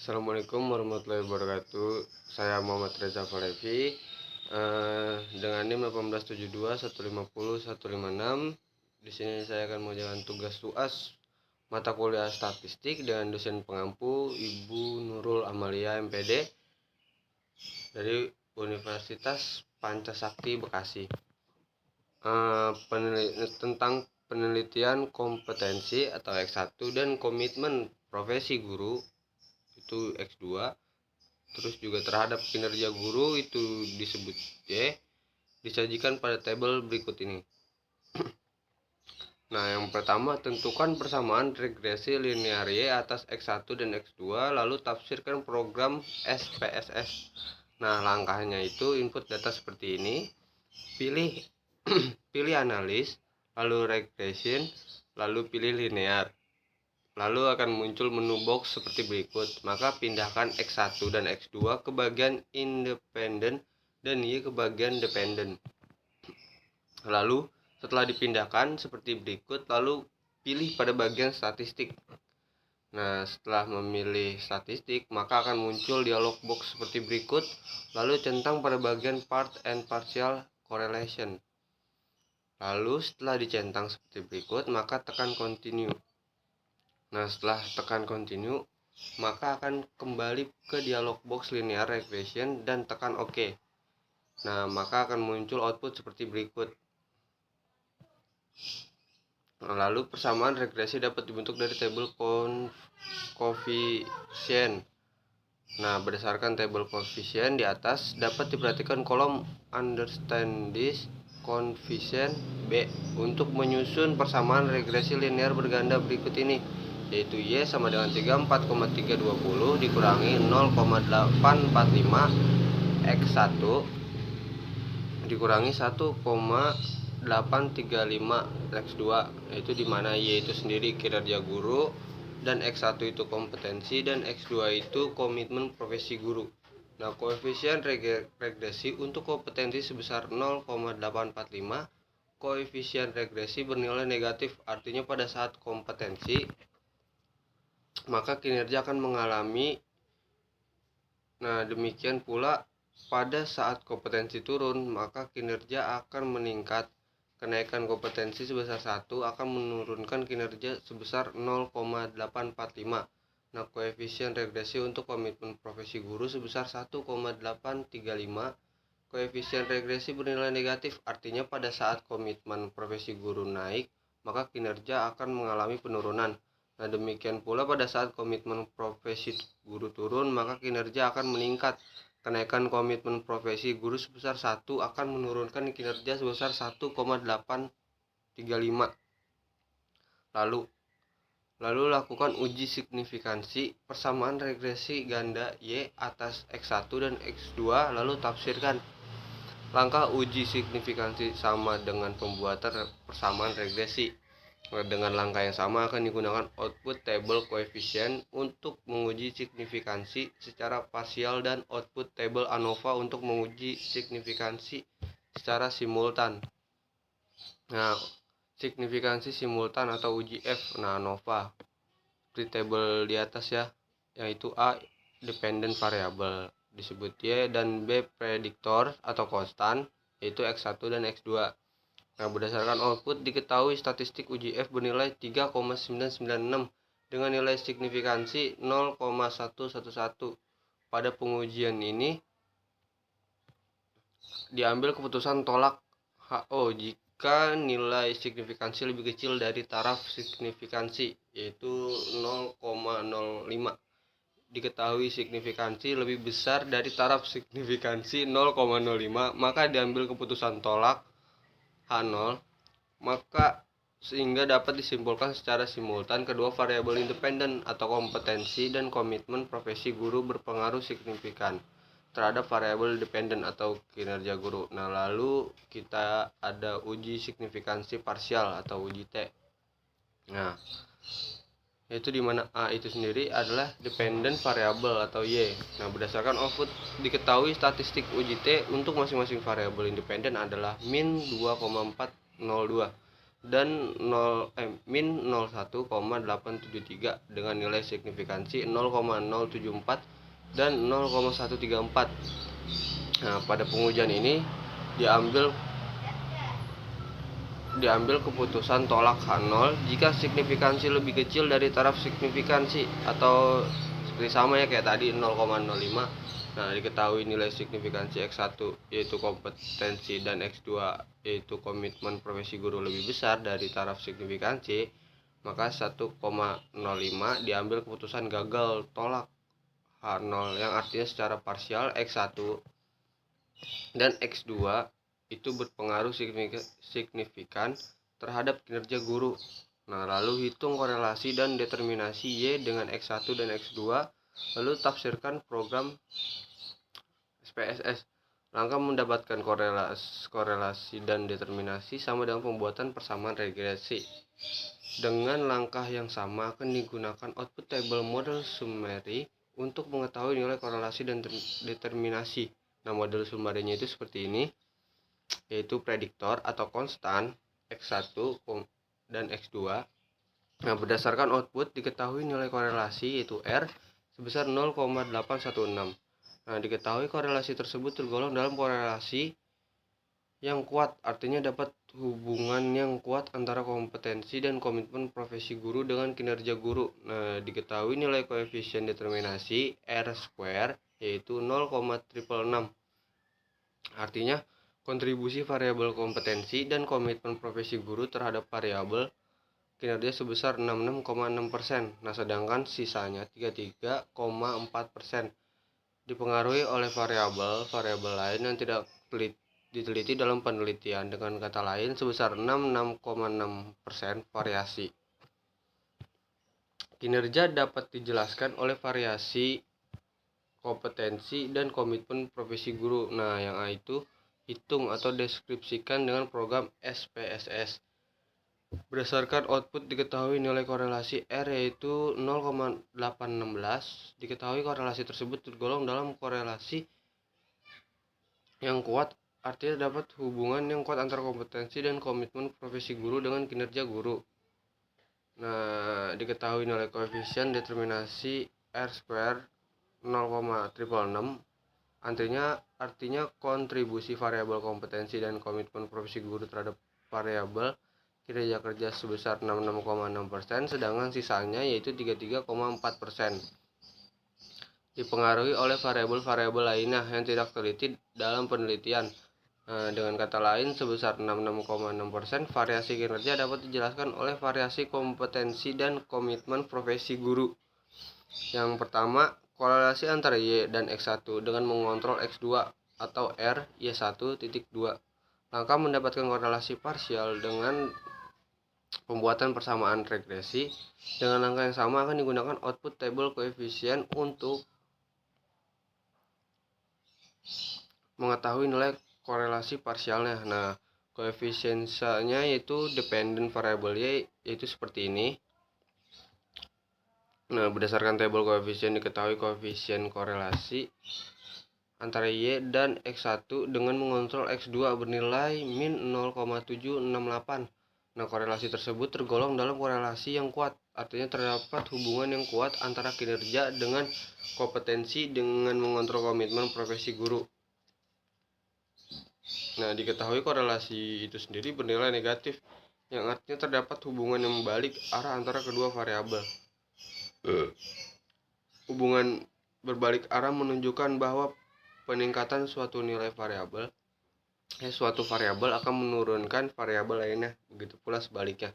Assalamualaikum warahmatullahi wabarakatuh. Saya Muhammad Reza Falevi dengan NIM 1872 150 156. Di sini saya akan mengerjakan tugas UAS mata kuliah statistik dengan dosen pengampu Ibu Nurul Amalia MPD dari Universitas Pancasakti Bekasi. Tentang penelitian kompetensi atau X1 dan komitmen profesi guru itu X2, terus juga terhadap kinerja guru itu disebut Y, disajikan pada tabel berikut ini. Nah, yang pertama, tentukan persamaan regresi linear Y atas X1 dan X2, lalu tafsirkan program SPSS. Nah, langkahnya itu input data seperti ini, pilih analis, lalu regression, lalu pilih linear. Lalu akan muncul menu box seperti berikut. Maka pindahkan X1 dan X2 ke bagian independen dan Y ke bagian dependen. Lalu setelah dipindahkan seperti berikut, lalu pilih pada bagian statistik. Nah, setelah memilih statistik, maka akan muncul dialog box seperti berikut. Lalu centang pada bagian part and partial correlation. Lalu setelah dicentang seperti berikut, maka tekan continue. Nah, setelah tekan continue, maka akan kembali ke dialog box linear regression dan tekan OK. Nah, maka akan muncul output seperti berikut. Nah, lalu persamaan regresi dapat dibentuk dari tabel koefisien. Nah, berdasarkan tabel koefisien di atas dapat diperhatikan kolom understand this koefisien B untuk menyusun persamaan regresi linear berganda berikut ini, yaitu Y sama dengan 34,320 dikurangi 0,845 X1 dikurangi 1,835 X2, yaitu dimana Y itu sendiri kinerja guru dan X1 itu kompetensi dan X2 itu komitmen profesi guru. Nah, koefisien regresi untuk kompetensi sebesar 0,845, koefisien regresi bernilai negatif, artinya pada saat kompetensi maka kinerja akan mengalami. Nah, demikian pula pada saat kompetensi turun, maka kinerja akan meningkat. Kenaikan kompetensi sebesar 1 akan menurunkan kinerja sebesar 0,845. Nah, koefisien regresi untuk komitmen profesi guru sebesar 1,835. Koefisien regresi bernilai negatif, artinya pada saat komitmen profesi guru naik, maka kinerja akan mengalami penurunan. Nah, demikian pula pada saat komitmen profesi guru turun, maka kinerja akan meningkat. Kenaikan komitmen profesi guru sebesar 1 akan menurunkan kinerja sebesar 1,835. Lalu lakukan uji signifikansi persamaan regresi ganda Y atas X1 dan X2, lalu tafsirkan. Langkah uji signifikansi sama dengan pembuatan persamaan regresi. Dengan langkah yang sama akan digunakan output table koefisien untuk menguji signifikansi secara parsial dan output table ANOVA untuk menguji signifikansi secara simultan. Nah, signifikansi simultan atau uji F, nah ANOVA seperti tabel di atas ya, yaitu A dependent variable disebut Y dan B prediktor atau konstan, yaitu X1 dan X2. Nah, berdasarkan output diketahui statistik uji F bernilai 3,996 dengan nilai signifikansi 0,111. Pada pengujian ini diambil keputusan tolak HO jika nilai signifikansi lebih kecil dari taraf signifikansi, yaitu 0,05. Diketahui signifikansi lebih besar dari taraf signifikansi 0,05, maka diambil keputusan tolak H0, maka sehingga dapat disimpulkan secara simultan kedua variabel independen atau kompetensi dan komitmen profesi guru berpengaruh signifikan terhadap variabel dependen atau kinerja guru. Nah, lalu kita ada uji signifikansi parsial atau uji T. Nah, yaitu dimana A itu sendiri adalah dependent variable atau Y. Nah, berdasarkan output diketahui statistik uji T untuk masing-masing variabel independen adalah min 2,402. dan min 01,873 dengan nilai signifikansi 0,074 dan 0,134. Nah, pada pengujian ini diambil keputusan tolak H0 jika signifikansi lebih kecil dari taraf signifikansi, atau seperti sama ya kayak tadi 0,05. Nah, diketahui nilai signifikansi X1 yaitu kompetensi dan X2 yaitu komitmen profesi guru lebih besar dari taraf signifikansi, maka 1,05 diambil keputusan gagal tolak H0 yang artinya secara parsial X1 dan X2 itu berpengaruh signifikan terhadap kinerja guru. Nah, lalu hitung korelasi dan determinasi Y dengan X1 dan X2, lalu tafsirkan program SPSS. Langkah mendapatkan korelasi dan determinasi sama dengan pembuatan persamaan regresi. Dengan langkah yang sama akan digunakan output table model summary untuk mengetahui nilai korelasi dan determinasi. Nah, model summary-nya itu seperti ini, yaitu prediktor atau konstan X1 dan X2. Nah, berdasarkan output diketahui nilai korelasi yaitu R sebesar 0,816. Nah, diketahui korelasi tersebut tergolong dalam korelasi yang kuat, artinya dapat hubungan yang kuat antara kompetensi dan komitmen profesi guru dengan kinerja guru. Nah, diketahui nilai koefisien determinasi R square yaitu 0,666. Artinya kontribusi variabel kompetensi dan komitmen profesi guru terhadap variabel kinerja sebesar 66,6%. Nah, sedangkan sisanya 33,4% dipengaruhi oleh variabel lain yang tidak diteliti dalam penelitian. Dengan kata lain, sebesar 66,6% variasi kinerja dapat dijelaskan oleh variasi kompetensi dan komitmen profesi guru. Nah, yang A itu hitung atau deskripsikan dengan program SPSS. Berdasarkan output diketahui nilai korelasi R yaitu 0,816. Diketahui korelasi tersebut tergolong dalam korelasi yang kuat, artinya dapat hubungan yang kuat antara kompetensi dan komitmen profesi guru dengan kinerja guru. Nah, diketahui nilai koefisien determinasi R square 0,666. Artinya kontribusi variabel kompetensi dan komitmen profesi guru terhadap variabel kinerja kerja sebesar 66,6%, sedangkan sisanya yaitu 33,4% dipengaruhi oleh variabel-variabel lainnya yang tidak teliti dalam penelitian. Dengan kata lain, sebesar 66,6% variasi kinerja dapat dijelaskan oleh variasi kompetensi dan komitmen profesi guru. Yang pertama, korelasi antara Y dan X1 dengan mengontrol X2 atau R Y1.2. Langkah mendapatkan korelasi parsial dengan pembuatan persamaan regresi. Dengan langkah yang sama akan digunakan output table koefisien untuk mengetahui nilai korelasi parsialnya. Nah, koefisiennya yaitu dependent variable Y yaitu seperti ini. Nah, berdasarkan tabel koefisien diketahui koefisien korelasi antara Y dan X1 dengan mengontrol X2 bernilai min 0,768. Nah, korelasi tersebut tergolong dalam korelasi yang kuat, artinya terdapat hubungan yang kuat antara kinerja dengan kompetensi dengan mengontrol komitmen profesi guru. Nah, diketahui korelasi itu sendiri bernilai negatif, yang artinya terdapat hubungan yang membalik arah antara kedua variabel. Hubungan berbalik arah menunjukkan bahwa peningkatan suatu variabel akan menurunkan variabel lainnya, begitu pula sebaliknya.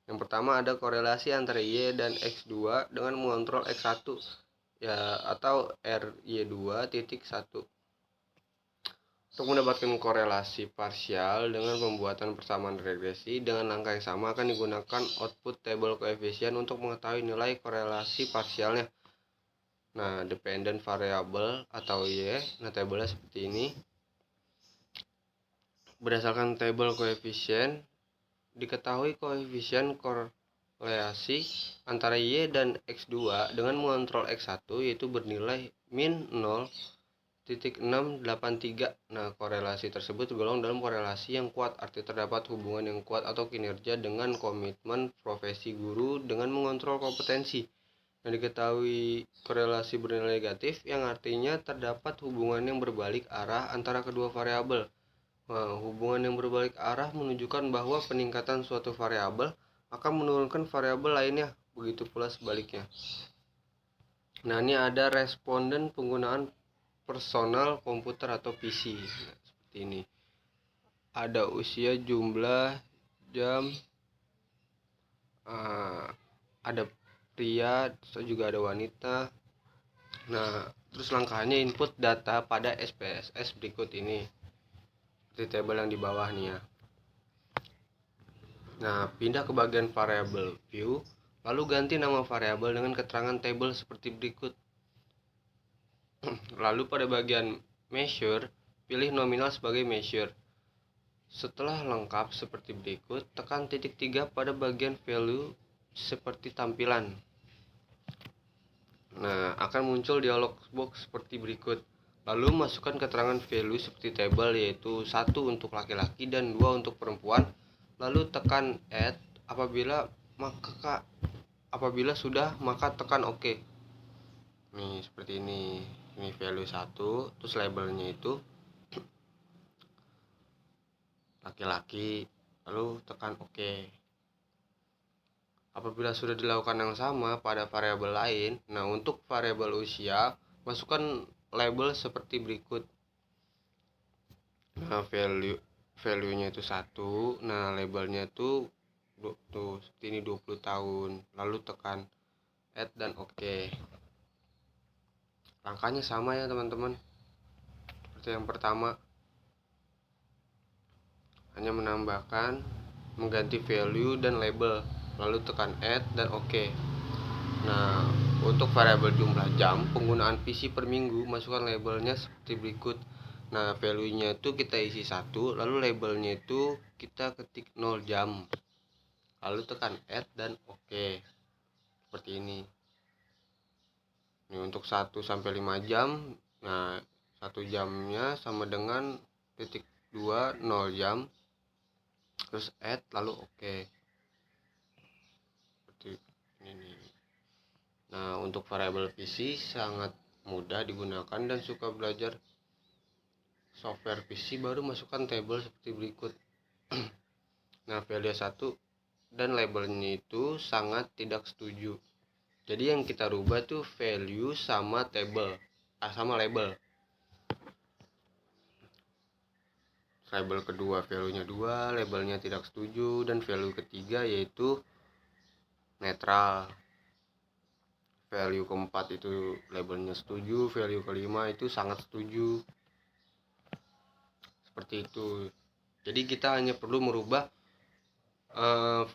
Yang pertama ada korelasi antara Y dan X2 dengan mengontrol X1 ya, atau RY2.1. Untuk mendapatkan korelasi parsial dengan pembuatan persamaan regresi dengan langkah yang sama akan digunakan output table koefisien untuk mengetahui nilai korelasi parsialnya. Nah, dependent variable atau Y, nah tabelnya seperti ini. Berdasarkan tabel koefisien diketahui koefisien korelasi antara Y dan X2 dengan mengontrol X1 yaitu bernilai min 0 683. Nah, korelasi tersebut tergolong dalam korelasi yang kuat, arti terdapat hubungan yang kuat atau kinerja dengan komitmen profesi guru dengan mengontrol kompetensi. Yang diketahui korelasi bernilai negatif, yang artinya terdapat hubungan yang berbalik arah antara kedua variabel. Nah, hubungan yang berbalik arah menunjukkan bahwa peningkatan suatu variabel akan menurunkan variabel lainnya, begitu pula sebaliknya. Nah, ini ada responden penggunaan personal komputer atau PC. Nah, seperti ini. Ada usia, jumlah, jam, ada pria, juga ada wanita. Nah, terus langkahnya input data pada SPSS berikut ini. Di tabel yang di bawah nih ya. Nah, pindah ke bagian variable view, lalu ganti nama variabel dengan keterangan table seperti berikut. Lalu pada bagian measure, pilih nominal sebagai measure. Setelah lengkap seperti berikut, tekan titik 3 pada bagian value seperti tampilan. Nah, akan muncul dialog box seperti berikut. Lalu masukkan keterangan value seperti table, yaitu 1 untuk laki-laki dan 2 untuk perempuan. Lalu tekan add. Apabila sudah, maka tekan OK. Nih, seperti ini. Ini value 1, terus labelnya itu laki-laki, lalu tekan OK. Apabila sudah dilakukan yang sama pada variabel lain, nah untuk variabel usia, masukkan label seperti berikut. Nah, value-nya itu 1, nah labelnya itu tuh seperti ini 20 tahun, lalu tekan add dan OK. Langkahnya sama ya teman-teman, seperti yang pertama, hanya mengganti value dan label, lalu tekan add dan OK. Nah, untuk variabel jumlah jam penggunaan PC per minggu, masukkan labelnya seperti berikut. Nah, value-nya itu kita isi 1, lalu labelnya itu kita ketik 0 jam, lalu tekan add dan OK. Seperti ini. Ini untuk 1 sampai 5 jam. Nah, 1 jamnya sama dengan titik 2 0 jam. Terus add lalu OK. Seperti ini. Nah, untuk variabel PC sangat mudah digunakan dan suka belajar software PC baru masukkan table seperti berikut. Nah, value 1 dan labelnya itu sangat tidak setuju. Jadi yang kita rubah tuh value sama table, sama label. Label kedua value-nya 2, labelnya tidak setuju, dan value ketiga yaitu netral. Value keempat itu labelnya setuju, value kelima itu sangat setuju. Seperti itu. Jadi kita hanya perlu merubah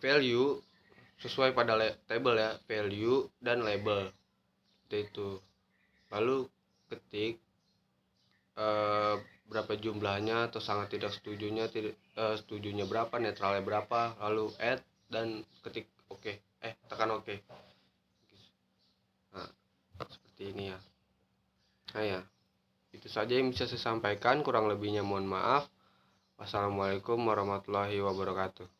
value sesuai pada table ya, value dan label. Itu. Lalu ketik berapa jumlahnya atau sangat tidak setujunya, setujunya berapa, netralnya berapa, lalu add dan ketik OK. Tekan OK. Nah, seperti ini ya. Nah ya, itu saja yang bisa saya sampaikan, kurang lebihnya mohon maaf. Wassalamualaikum warahmatullahi wabarakatuh.